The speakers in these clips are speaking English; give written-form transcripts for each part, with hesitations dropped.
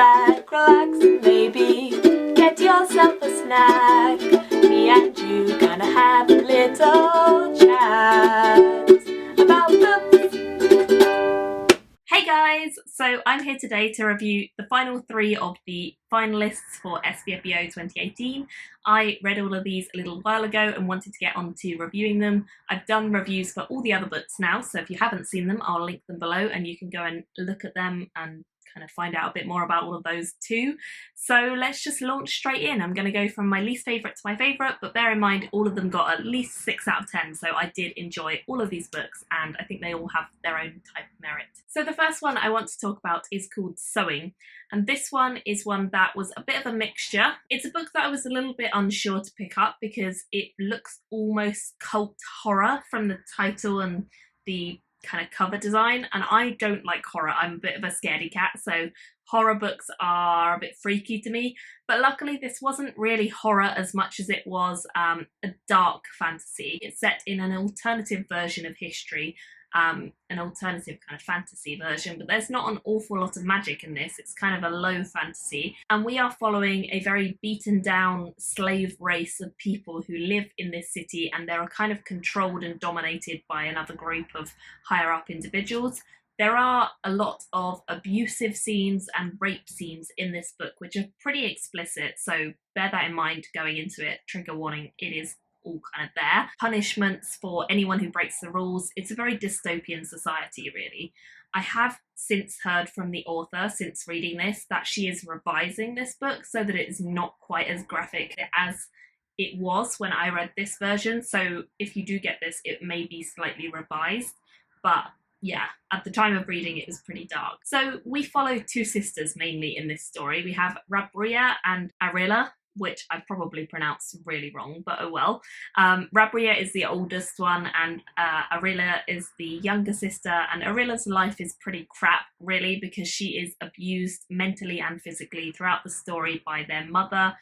back, relax, and maybe get yourself a snack. Me and you gonna have a little chat about books. Hey guys! So I'm here today to review the final 3 of the finalists for SPFBO 2018. I read all of these a little while ago and wanted to get on to reviewing them. I've done reviews for all the other books now, so if you haven't seen them, I'll link them below and you can go and look at them and kind of find out a bit more about all of those too. So let's just launch straight in. I'm going to go from my least favourite to my favourite, but bear in mind all of them got at least 6 out of 10, so I did enjoy all of these books and I think they all have their own type of merit. So the first one I want to talk about is called Sowing, and this one is one that was a bit of a mixture. It's a book that I was a little bit unsure to pick up because it looks almost cult horror from the title and the kind of cover design, and I don't like horror. I'm a bit of a scaredy cat, so horror books are a bit freaky to me, but luckily this wasn't really horror as much as it was a dark fantasy. It's set in an alternative version of history, an alternative kind of fantasy version, but there's not an awful lot of magic in this. It's kind of a low fantasy, and we are following a very beaten down slave race of people who live in this city, and they're kind of controlled and dominated by another group of higher up individuals. There are a lot of abusive scenes and rape scenes in this book, which are pretty explicit, so bear that in mind going into it. Trigger warning, it is all kind of there. Punishments for anyone who breaks the rules. It's a very dystopian society, really. I have since heard from the author, since reading this, that she is revising this book so that it is not quite as graphic as it was when I read this version. So if you do get this, it may be slightly revised, but yeah, at the time of reading it was pretty dark. So we follow 2 sisters mainly in this story. We have Rabria and Arilla, which I probably pronounced really wrong, but oh well. Rabria is the oldest one and Arilla is the younger sister, and Arilla's life is pretty crap really because she is abused mentally and physically throughout the story by their mother,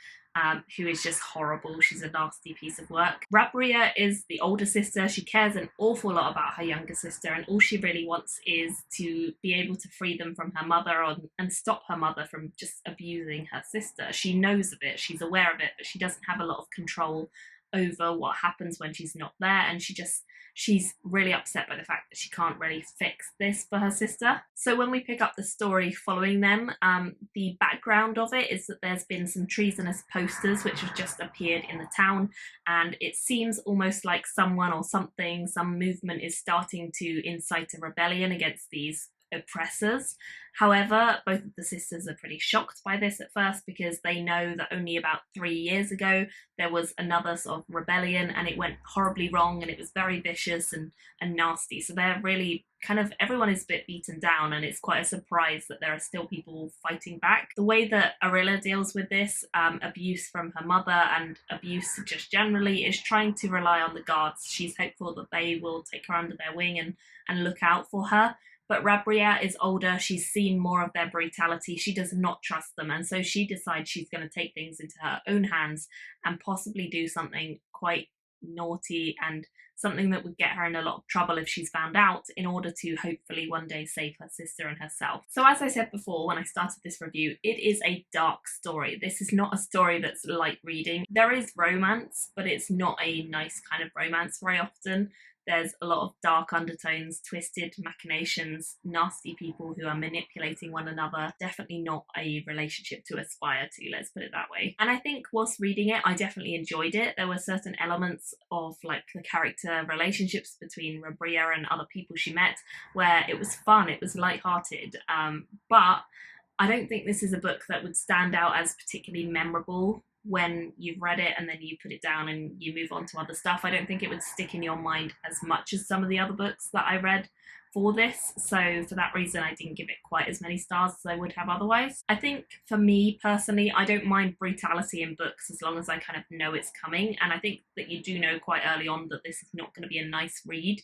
who is just horrible. She's a nasty piece of work. Rabria is the older sister. She cares an awful lot about her younger sister, and all she really wants is to be able to free them from her mother and stop her mother from just abusing her sister. She knows of it, she's aware of it, but she doesn't have a lot of control over what happens when she's not there, and she's really upset by the fact that she can't really fix this for her sister. So when we pick up the story following them, the background of it is that there's been some treasonous posters which have just appeared in the town, and it seems almost like someone or something, some movement is starting to incite a rebellion against these oppressors. However, both of the sisters are pretty shocked by this at first because they know that only about 3 years ago there was another sort of rebellion and it went horribly wrong and it was very vicious and nasty. So they're really kind of, everyone is a bit beaten down, and it's quite a surprise that there are still people fighting back. The way that Arilla deals with this, abuse from her mother and abuse just generally, is trying to rely on the guards. She's hopeful that they will take her under their wing and look out for her. But Rabria is older, she's seen more of their brutality, she does not trust them, and so she decides she's going to take things into her own hands and possibly do something quite naughty and something that would get her in a lot of trouble if she's found out, in order to hopefully one day save her sister and herself. So as I said before when I started this review, it is a dark story. This is not a story that's light reading. There is romance, but it's not a nice kind of romance very often. There's a lot of dark undertones, twisted machinations, nasty people who are manipulating one another. Definitely not a relationship to aspire to, let's put it that way. And I think whilst reading it, I definitely enjoyed it. There were certain elements of like the character relationships between Rabria and other people she met where it was fun, it was lighthearted. But I don't think this is a book that would stand out as particularly memorable when you've read it and then you put it down and you move on to other stuff. I don't think it would stick in your mind as much as some of the other books that I read for this, so for that reason I didn't give it quite as many stars as I would have otherwise. I think for me personally, I don't mind brutality in books as long as I kind of know it's coming, and I think that you do know quite early on that this is not going to be a nice read.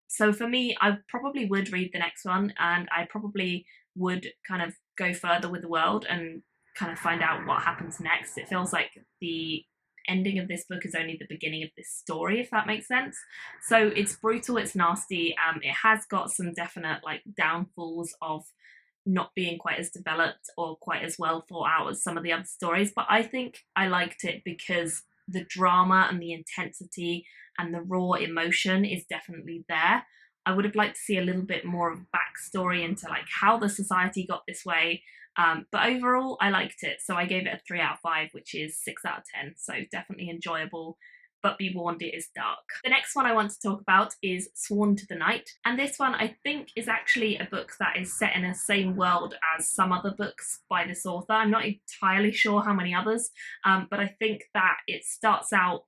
So for me, I probably would read the next one, and I probably would kind of go further with the world and kind of find out what happens next. It feels like the ending of this book is only the beginning of this story, if that makes sense. So it's brutal, it's nasty, it has got some definite like downfalls of not being quite as developed or quite as well thought out as some of the other stories, but I think I liked it because the drama and the intensity and the raw emotion is definitely there. I would have liked to see a little bit more of backstory into like how the society got this way. But overall, I liked it. So I gave it a 3 out of 5, which is 6 out of 10. So definitely enjoyable, but be warned, it is dark. The next one I want to talk about is Sworn to the Night. And this one I think is actually a book that is set in the same world as some other books by this author. I'm not entirely sure how many others, but I think that it starts out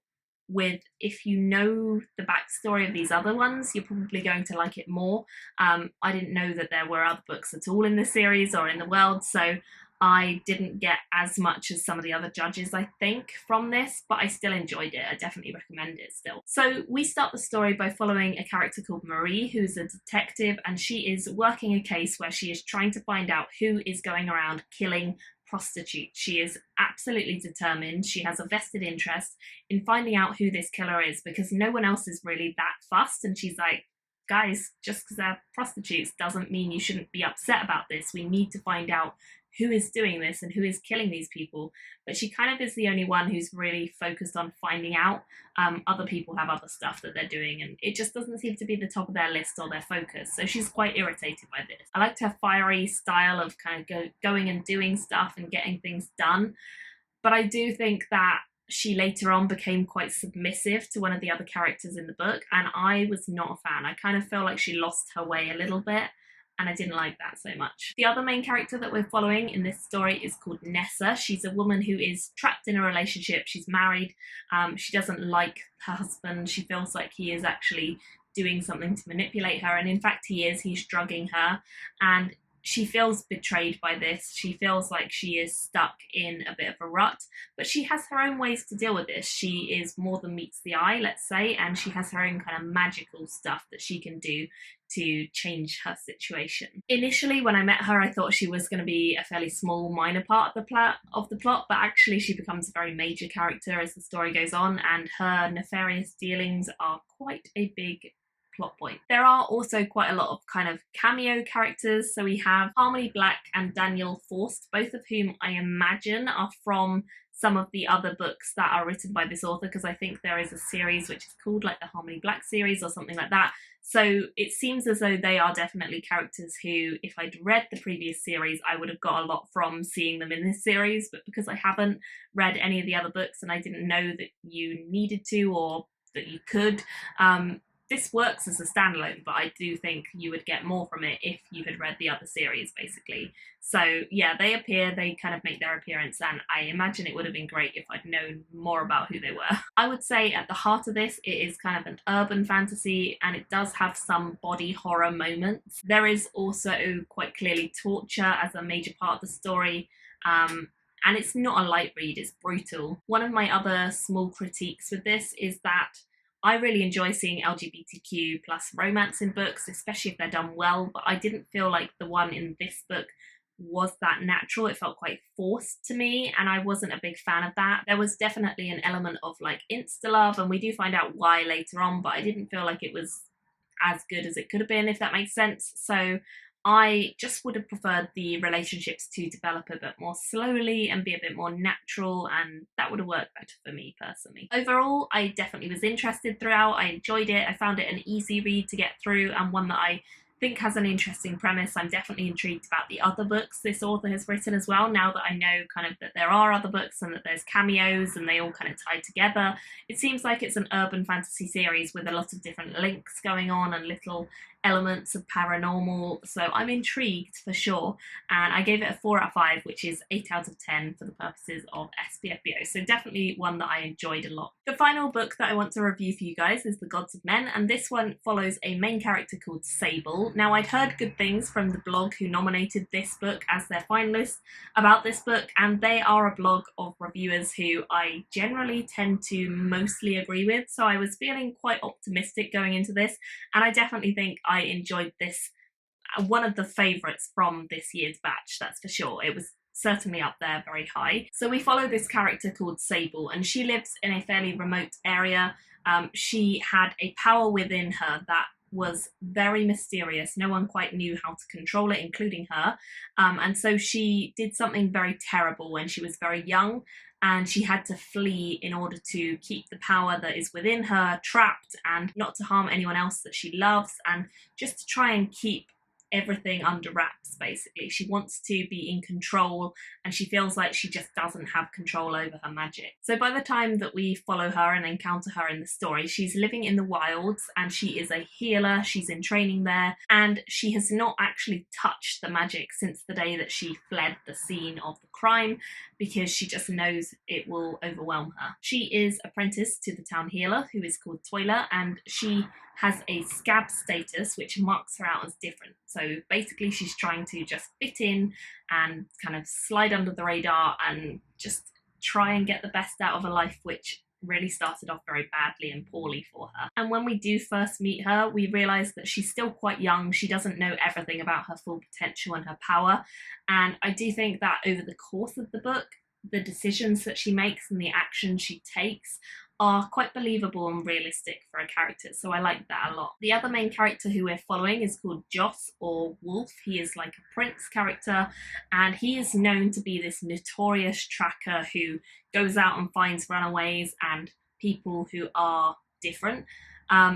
with, if you know the backstory of these other ones, you're probably going to like it more. I didn't know that there were other books at all in the series or in the world, so I didn't get as much as some of the other judges, I think, from this, but I still enjoyed it. I definitely recommend it still. So we start the story by following a character called Marie, who's a detective, and she is working a case where she is trying to find out who is going around killing prostitutes. She is absolutely determined. She has a vested interest in finding out who this killer is because no one else is really that fussed, and she's like, guys, just because they're prostitutes doesn't mean you shouldn't be upset about this. We need to find out who is doing this and who is killing these people. But she kind of is the only one who's really focused on finding out. Other people have other stuff that they're doing, and it just doesn't seem to be the top of their list or their focus. So she's quite irritated by this. I liked her fiery style of kind of going and doing stuff and getting things done. But I do think that she later on became quite submissive to one of the other characters in the book, and I was not a fan. I kind of felt like she lost her way a little bit, and I didn't like that so much. The other main character that we're following in this story is called Nessa. She's a woman who is trapped in a relationship. She's married. She doesn't like her husband. She feels like he is actually doing something to manipulate her, and in fact he is. He's drugging her, and she feels betrayed by this. She feels like she is stuck in a bit of a rut, but she has her own ways to deal with this. She is more than meets the eye, let's say, and she has her own kind of magical stuff that she can do to change her situation. Initially, when I met her, I thought she was going to be a fairly small, minor part of the plot, but actually she becomes a very major character as the story goes on, and her nefarious dealings are quite a big plot point. There are also quite a lot of kind of cameo characters. So we have Harmony Black and Daniel Forst, both of whom I imagine are from some of the other books that are written by this author, because I think there is a series which is called like the Harmony Black series or something like that. So it seems as though they are definitely characters who, if I'd read the previous series, I would have got a lot from seeing them in this series, but because I haven't read any of the other books and I didn't know that you needed to or that you could, this works as a standalone, but I do think you would get more from it if you had read the other series, basically. So yeah, they appear, they kind of make their appearance, and I imagine it would have been great if I'd known more about who they were. I would say at the heart of this, it is kind of an urban fantasy, and it does have some body horror moments. There is also quite clearly torture as a major part of the story, and it's not a light read, it's brutal. One of my other small critiques with this is that I really enjoy seeing LGBTQ plus romance in books, especially if they're done well, but I didn't feel like the one in this book was that natural. It felt quite forced to me, and I wasn't a big fan of that. There was definitely an element of like insta-love, and we do find out why later on, but I didn't feel like it was as good as it could have been, if that makes sense. So I just would have preferred the relationships to develop a bit more slowly and be a bit more natural, and that would have worked better for me personally. Overall, I definitely was interested throughout. I enjoyed it. I found it an easy read to get through, and one that I think has an interesting premise. I'm definitely intrigued about the other books this author has written as well, now that I know kind of that there are other books and that there's cameos and they all kind of tie together. It seems like it's an urban fantasy series with a lot of different links going on and little elements of paranormal, so I'm intrigued for sure, and I gave it a 4 out of 5, which is 8 out of 10 for the purposes of SPFBO, so definitely one that I enjoyed a lot. The final book that I want to review for you guys is The Gods of Men, and this one follows a main character called Sable. Now, I'd heard good things from the blog who nominated this book as their finalist about this book, and they are a blog of reviewers who I generally tend to mostly agree with, so I was feeling quite optimistic going into this, and I definitely think I enjoyed this, one of the favourites from this year's batch, that's for sure. It was certainly up there very high. So we follow this character called Sable, and she lives in a fairly remote area. She had a power within her that was very mysterious. No one quite knew how to control it, including her. And so she did something very terrible when she was very young, and she had to flee in order to keep the power that is within her trapped and not to harm anyone else that she loves, and just to try and keep everything under wraps. Basically, she wants to be in control, and she feels like she just doesn't have control over her magic. So by the time that we follow her and encounter her in the story, she's living in the wilds, and she is a healer. She's in training there, and she has not actually touched the magic since the day that she fled the scene of the crime, because she just knows it will overwhelm her. She is apprenticed to the town healer, who is called Toiler, and she has a scab status which marks her out as different. So basically she's trying to just fit in and kind of slide under the radar and just try and get the best out of her life, which really started off very badly and poorly for her. And when we do first meet her, we realise that she's still quite young. She doesn't know everything about her full potential and her power. And I do think that over the course of the book, the decisions that she makes and the action she takes are quite believable and realistic for a character, so I like that a lot. The other main character who we're following is called Joss, or Wolf. He is like a prince character, and he is known to be this notorious tracker who goes out and finds runaways and people who are different.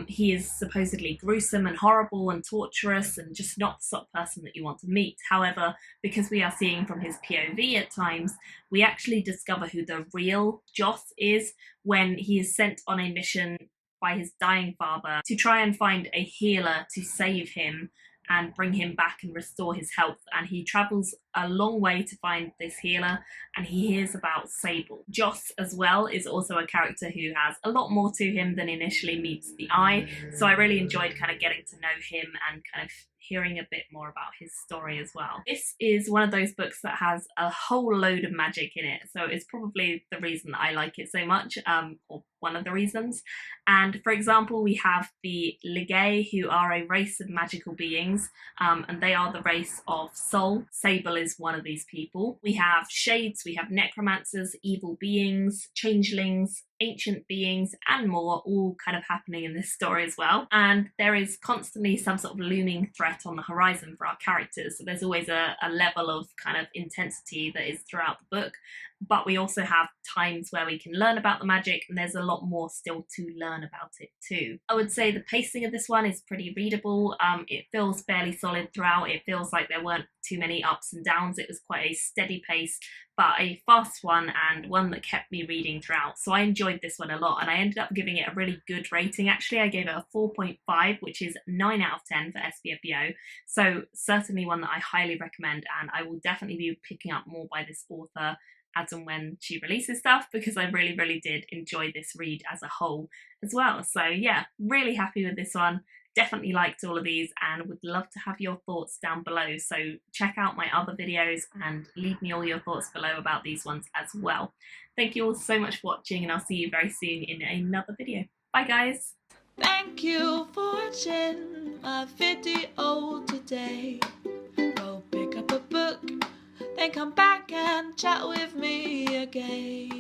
He is supposedly gruesome and horrible and torturous and just not the sort of person that you want to meet. However, because we are seeing from his POV at times, we actually discover who the real Joss is when he is sent on a mission by his dying father to try and find a healer to save him and bring him back and restore his health. And he travels a long way to find this healer, and he hears about Sable. Joss as well is also a character who has a lot more to him than initially meets the eye, so I really enjoyed kind of getting to know him and kind of hearing a bit more about his story as well. This is one of those books that has a whole load of magic in it, so it's probably the reason that I like it so much, or one of the reasons. And for example, we have the Ligay, who are a race of magical beings, and they are the race of Soul. Sable is one of these people. We have shades, we have necromancers, evil beings, changelings, ancient beings, and more, all kind of happening in this story as well. And there is constantly some sort of looming threat on the horizon for our characters. So there's always a level of kind of intensity that is throughout the book. But we also have times where we can learn about the magic, and there's a lot more still to learn about it too. I would say the pacing of this one is pretty readable. It feels fairly solid throughout. It feels like there weren't too many ups and downs. It was quite a steady pace, but a fast one, and one that kept me reading throughout. So I enjoyed this one a lot, and I ended up giving it a really good rating. Actually, I gave it a 4.5, which is 9 out of 10 for SPFBO. So certainly one that I highly recommend, and I will definitely be picking up more by this author as and when she releases stuff, because I really, really did enjoy this read as a whole as well. So yeah, really happy with this one. Definitely liked all of these and would love to have your thoughts down below. So check out my other videos and leave me all your thoughts below about these ones as well. Thank you all so much for watching, and I'll see you very soon in another video. Bye guys! Thank you for watching my video today. Go pick up a book, then come back and chat with me again.